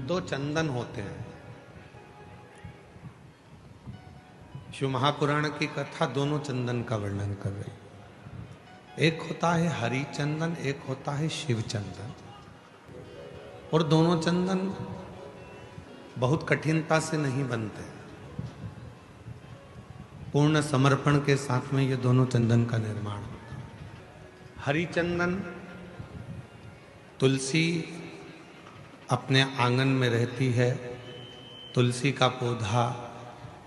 दो चंदन होते हैं। शिव महापुराण की कथा दोनों चंदन का वर्णन कर रही। एक होता है हरि चंदन, एक होता है शिव चंदन। और दोनों चंदन बहुत कठिनता से नहीं बनते। पूर्ण समर्पण के साथ में ये दोनों चंदन का निर्माण होता है। हरि चंदन तुलसी अपने आंगन में रहती है। तुलसी का पौधा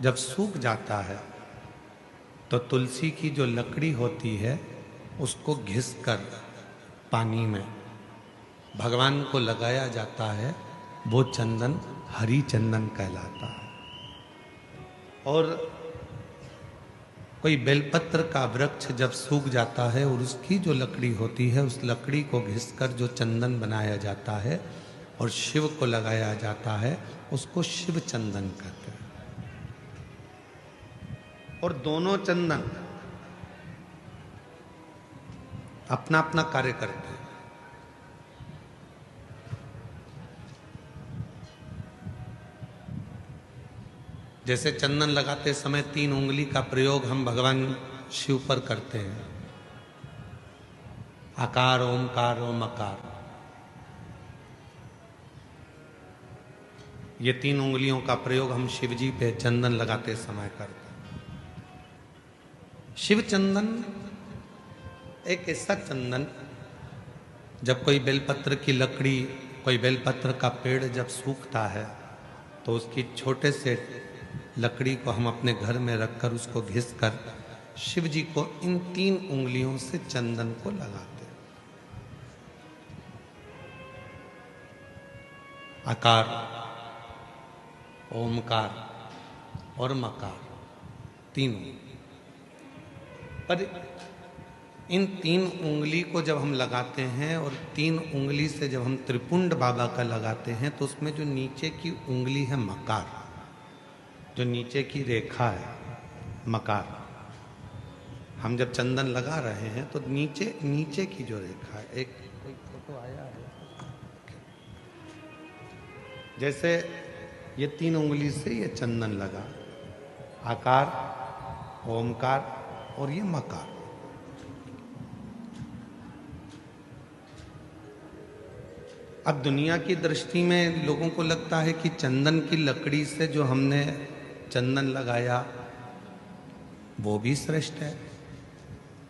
जब सूख जाता है तो तुलसी की जो लकड़ी होती है उसको घिसकर पानी में भगवान को लगाया जाता है। वो चंदन हरि चंदन कहलाता है। और कोई बेलपत्र का वृक्ष जब सूख जाता है और उसकी जो लकड़ी होती है उस लकड़ी को घिसकर जो चंदन बनाया जाता है और शिव को लगाया जाता है उसको शिव चंदन कहते हैं। और दोनों चंदन अपना अपना कार्य करते हैं। जैसे चंदन लगाते समय 3 उंगली का प्रयोग हम भगवान शिव पर करते हैं। आकार, ओमकार, ओमकार, ये 3 उंगलियों का प्रयोग हम शिव जी पे चंदन लगाते समय करते हैं। शिव चंदन एक ऐसा चंदन, जब कोई बेलपत्र की लकड़ी, कोई बेलपत्र का पेड़ जब सूखता है तो उसकी छोटे से लकड़ी को हम अपने घर में रखकर उसको घिसकर शिव जी को इन 3 उंगलियों से चंदन को लगाते हैं। आकार, ओमकार और मकार, तीनों। पर इन 3 उंगली को जब हम लगाते हैं और 3 उंगली से जब हम त्रिपुंड बाबा का लगाते हैं तो उसमें जो नीचे की उंगली है मकार, जो नीचे की रेखा है मकार, हम जब चंदन लगा रहे हैं तो नीचे नीचे की जो रेखा है, एक कोई फोटो आया है जैसे ये 3 उंगली से ये चंदन लगा, आकार, ओमकार और ये मकार। अब दुनिया की दृष्टि में लोगों को लगता है कि चंदन की लकड़ी से जो हमने चंदन लगाया वो भी श्रेष्ठ है,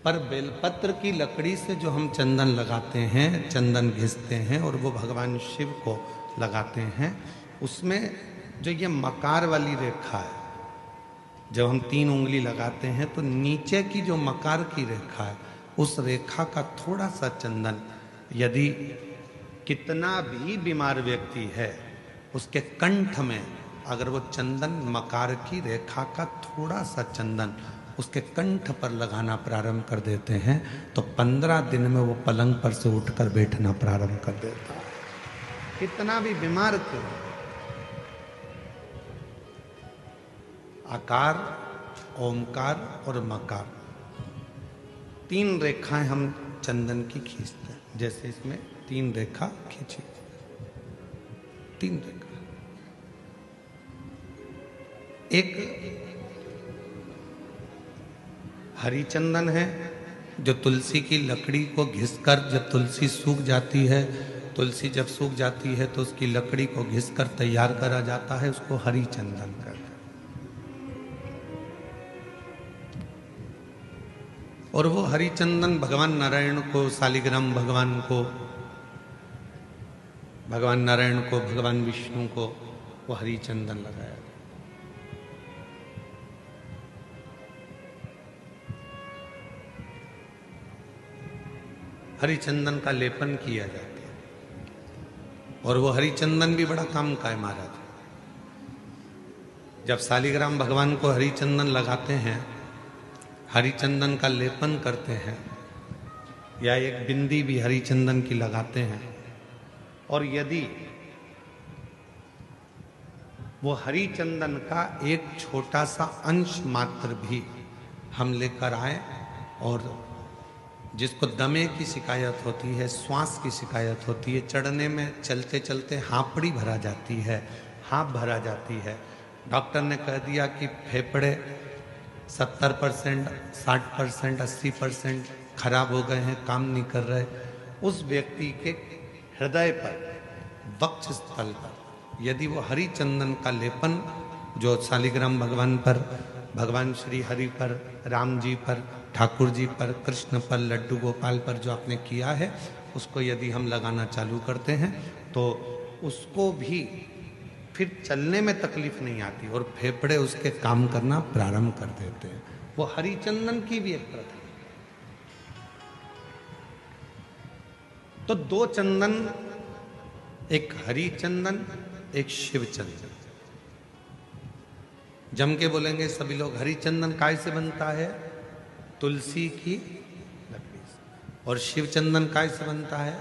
पर बेलपत्र की लकड़ी से जो हम चंदन लगाते हैं, चंदन घिसते हैं और वो भगवान शिव को लगाते हैं, उसमें जो ये मकार वाली रेखा है, जब हम 3 उंगली लगाते हैं तो नीचे की जो मकार की रेखा है उस रेखा का थोड़ा सा चंदन, यदि कितना भी बीमार व्यक्ति है उसके कंठ में अगर वो चंदन, मकार की रेखा का थोड़ा सा चंदन उसके कंठ पर लगाना प्रारंभ कर देते हैं तो 15 दिन में वो पलंग पर से उठकर बैठना प्रारंभ कर देता है, कितना भी बीमार क्यों। आकार, ओमकार और मकार, 3 रेखाएं हम चंदन की खींचते हैं। जैसे इसमें 3 रेखा खींची, 3 रेखा। एक हरी चंदन है जो तुलसी की लकड़ी को घिसकर, जब तुलसी सूख जाती है, तुलसी जब सूख जाती है तो उसकी लकड़ी को घिसकर तैयार करा जाता है, उसको हरी चंदन कहते हैं। और वो हरि चंदन भगवान नारायण को, शालिग्राम भगवान को, भगवान नारायण को, भगवान विष्णु को वो हरि चंदन लगाया। हरि चंदन का लेपन किया जाता है और वो हरि चंदन भी बड़ा काम का है महाराज। जब शालिग्राम भगवान को हरि चंदन लगाते हैं, हरि चंदन का लेपन करते हैं या एक बिंदी भी हरि चंदन की लगाते हैं, और यदि वो हरि चंदन का एक छोटा सा अंश मात्र भी हम लेकर आए और जिसको दमे की शिकायत होती है, श्वास की शिकायत होती है, चढ़ने में चलते चलते हाँपड़ी भरा जाती है, हाँप भरा जाती है, डॉक्टर ने कह दिया कि फेफड़े 70%, 60%, 80% खराब हो गए हैं, काम नहीं कर रहे, उस व्यक्ति के हृदय पर, वक्ष स्थल पर यदि वो हरि चंदन का लेपन जो शालिग्राम भगवान पर, भगवान श्री हरि पर, राम जी पर, ठाकुर जी पर, कृष्ण पर, लड्डू गोपाल पर जो आपने किया है, उसको यदि हम लगाना चालू करते हैं तो उसको भी फिर चलने में तकलीफ नहीं आती और फेफड़े उसके काम करना प्रारंभ कर देते हैं। वो हरिचंदन की भी एक प्रथा। तो दो चंदन, एक हरिचंदन, एक शिव चंदन। जम के बोलेंगे सभी लोग, हरिचंदन काय से बनता है? तुलसी की लकड़ी से। और शिव चंदन काय से बनता है?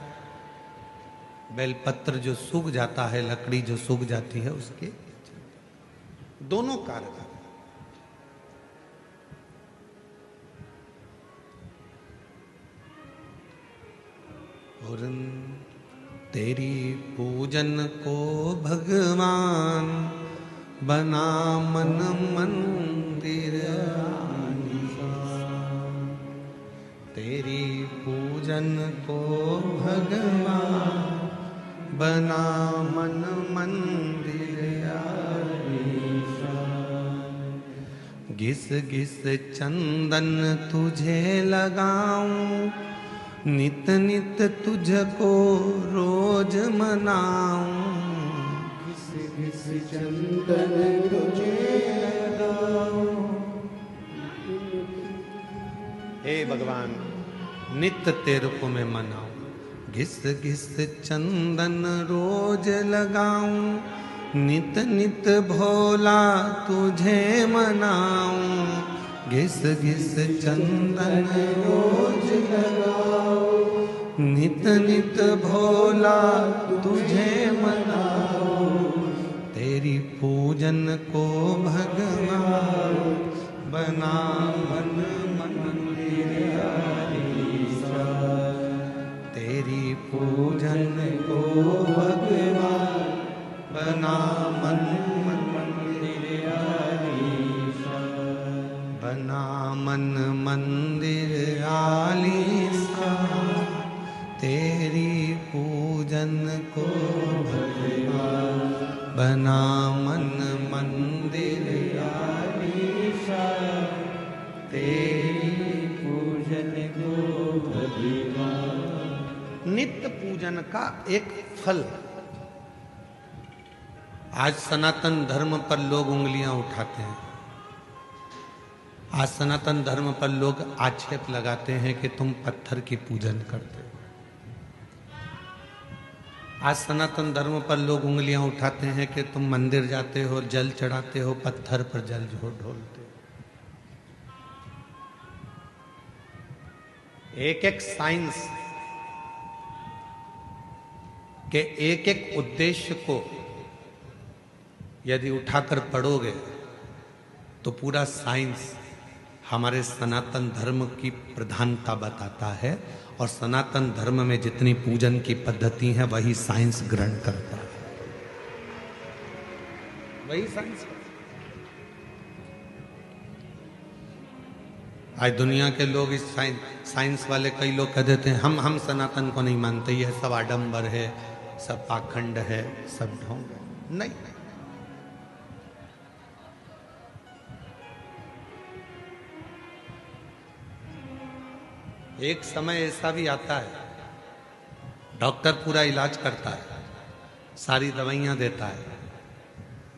बेलपत्र जो सूख जाता है, लकड़ी जो सूख जाती है उसके। दोनों कारगर। और तेरी पूजन को भगवान बना मन मंदिर, तेरी पूजन को भगवान बना मन मंदिर, घिस घिस चंदन तुझे लगाऊं, नित नित तुझको रोज मनाऊं, घिस घिस चंदन तुझे लगाऊं। हे भगवान, नित तेरे को मैं मनाऊं, घिस घिस चंदन रोज लगाऊं, नित नित भोला तुझे मनाऊं, घिस घिस चंदन रोज लगाऊं, नित नित भोला तुझे मनाऊं, तेरी पूजन को भगवान बना मन मंदिर, तेरी पूजन को भगवान बना मन मंदिर, बना मन मंदिर आलीसा, तेरी पूजन को भगवान बना मन मंदिर आलीसा, तेरी पूजन को भगवान। नित्य पूजन का एक फल। आज सनातन धर्म पर लोग उंगलियां उठाते हैं, आज सनातन धर्म पर लोग आक्षेप लगाते हैं कि तुम पत्थर की पूजन करते हो। आज सनातन धर्म पर लोग उंगलियां उठाते हैं कि तुम मंदिर जाते हो, जल चढ़ाते हो, पत्थर पर जल ढोलते हो। एक एक साइंस के एक एक उद्देश्य को यदि उठाकर पढ़ोगे तो पूरा साइंस हमारे सनातन धर्म की प्रधानता बताता है, और सनातन धर्म में जितनी पूजन की पद्धति है वही साइंस ग्रहण करता है, वही साइंस। आज दुनिया के लोग इस साइंस वाले कई लोग कह देते हैं हम सनातन को नहीं मानते, ये सब आडंबर है, सब पाखंड है, सब ढोंग है। नहीं, एक समय ऐसा भी आता है, डॉक्टर पूरा इलाज करता है, सारी दवाइयां देता है,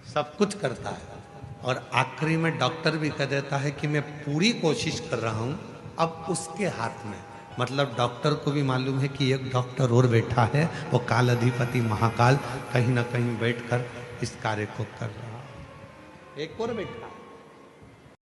सब कुछ करता है, और आखिरी में डॉक्टर भी कह देता है कि मैं पूरी कोशिश कर रहा हूं, अब उसके हाथ में। मतलब डॉक्टर को भी मालूम है कि एक डॉक्टर और बैठा है, वो काल अधिपति महाकाल कहीं ना कहीं बैठकर इस कार्य को कर रहा है। एक और बैठा,